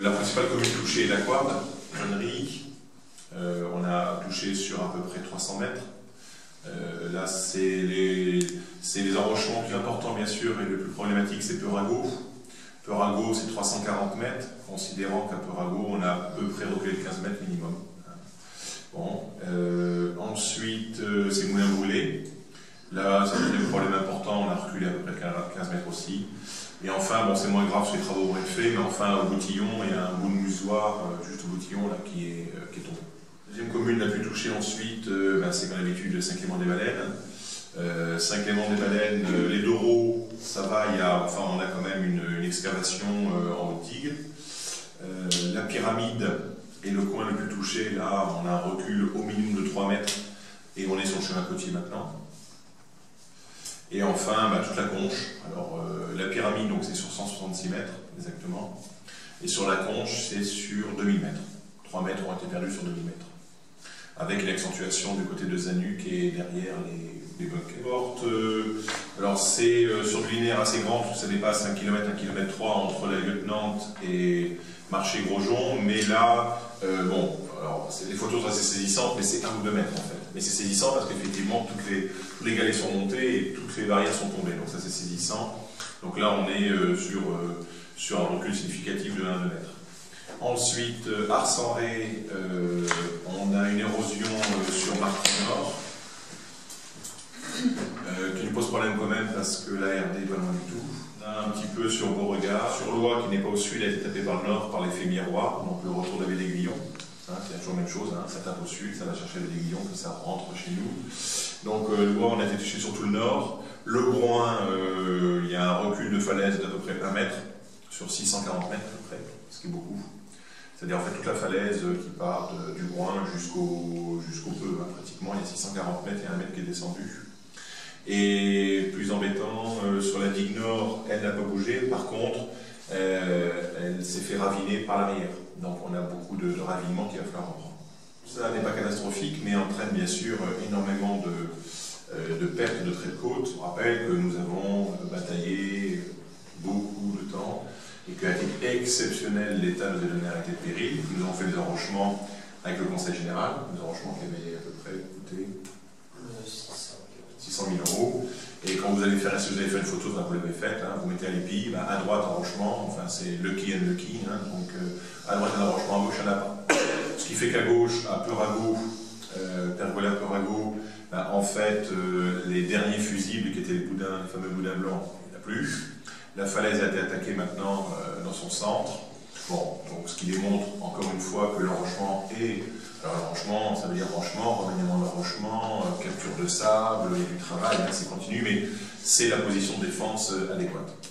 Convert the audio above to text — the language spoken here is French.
La principale commune touchée est la Couarde, Connery. On a touché sur à peu près 300 mètres. Là, c'est les enrochements plus importants, bien sûr, et le plus problématique, c'est Peurago. Peurago, c'est 340 mètres, considérant qu'à Peurago, on a à peu près reculé de 15 mètres minimum. Bon. Ensuite, c'est Moulin Brûlé. Là, c'est un problème important, on a reculé à peu près 15 mètres aussi. Et enfin, bon, c'est moins grave sur les travaux auraient fait, mais enfin, au Boutillon, il y a un bout de musoir, juste au Boutillon, là, qui est tombé. Deuxième commune la plus touchée ensuite, c'est comme d'habitude Saint-Clément-des-Baleines. Saint-Clément-des-Baleines, les Doreaux, ça va, on a quand même une excavation en haute digue. La Pyramide est le coin le plus touché, là, on a un recul au minimum de 3 mètres, et on est sur le chemin côtier maintenant. Et enfin, toute la Conche. Alors, la Pyramide, donc c'est sur 166 mètres, exactement. Et sur la Conche, c'est sur 2000 mètres. 3 mètres ont été perdus sur 2000 mètres. Avec l'accentuation du côté de Zanuck et derrière les bunkers. Alors, c'est sur du linéaire assez grand, ça dépasse 1 km, 1 km 3 entre la Lieutenant et Marché-Grosjean. Mais là, alors, les photos sont assez saisissantes, mais c'est 1 ou 2 mètres en fait. Mais c'est saisissant parce qu'effectivement, tous les galets sont montés et toutes les barrières sont tombées. Donc ça, c'est saisissant. Donc là, on est sur un recul significatif de 1 à 2 mètres. Ensuite, Ars-en-Ré, on a une érosion sur Martin-Nord, qui nous pose problème quand même parce que la RD n'est pas loin du tout. On a un petit peu sur Beauregard, sur Loire qui n'est pas au sud, elle a été tapée par le nord par l'effet miroir, donc le retour de la baie d'Aiguillon. C'est toujours la même chose, ça tape au sud, ça va chercher les aiguillons, que ça rentre chez nous. Donc Loire, on a été touché sur tout le nord. Le Groin, il y a un recul de falaise d'à peu près 1 mètre, sur 640 mètres à peu près, ce qui est beaucoup. C'est-à-dire en fait toute la falaise qui part du Groin jusqu'au Peu, pratiquement, il y a 640 mètres et 1 mètre qui est descendu. Et plus embêtant, sur la digue nord, elle n'a pas bougé, par contre, elle s'est fait raviner par l'arrière. Donc on a beaucoup de ravinement qu'il va falloir reprendre. Ça n'est pas catastrophique, mais entraîne bien sûr énormément de pertes de traits de côte. On rappelle que nous avons bataillé beaucoup de temps et qu'à titre exceptionnel, l'État nous a donné un arrêté de péril. Nous avons fait des enrochements avec le Conseil général, des enrochements qui avaient à peu près coûté 600 000 €. Et quand vous allez faire, si vous avez fait une photo, vous l'avez faite, vous mettez à l'épi, à droite enrochement, enfin c'est lucky and lucky, donc à droite un enrochement, à gauche il n'y en a pas. Ce qui fait qu'à gauche, à Peurago, Pergola Peurago, en fait, les derniers fusibles qui étaient les fameux boudins blancs, il n'y en a plus. La falaise a été attaquée maintenant dans son centre. Bon, donc ce qui démontre encore une fois que l'enrochement est. Alors l'enrochement, ça veut dire franchement, remaniement de l'enrochement, capture de sable, il y a du travail, c'est continu, mais c'est la position de défense adéquate.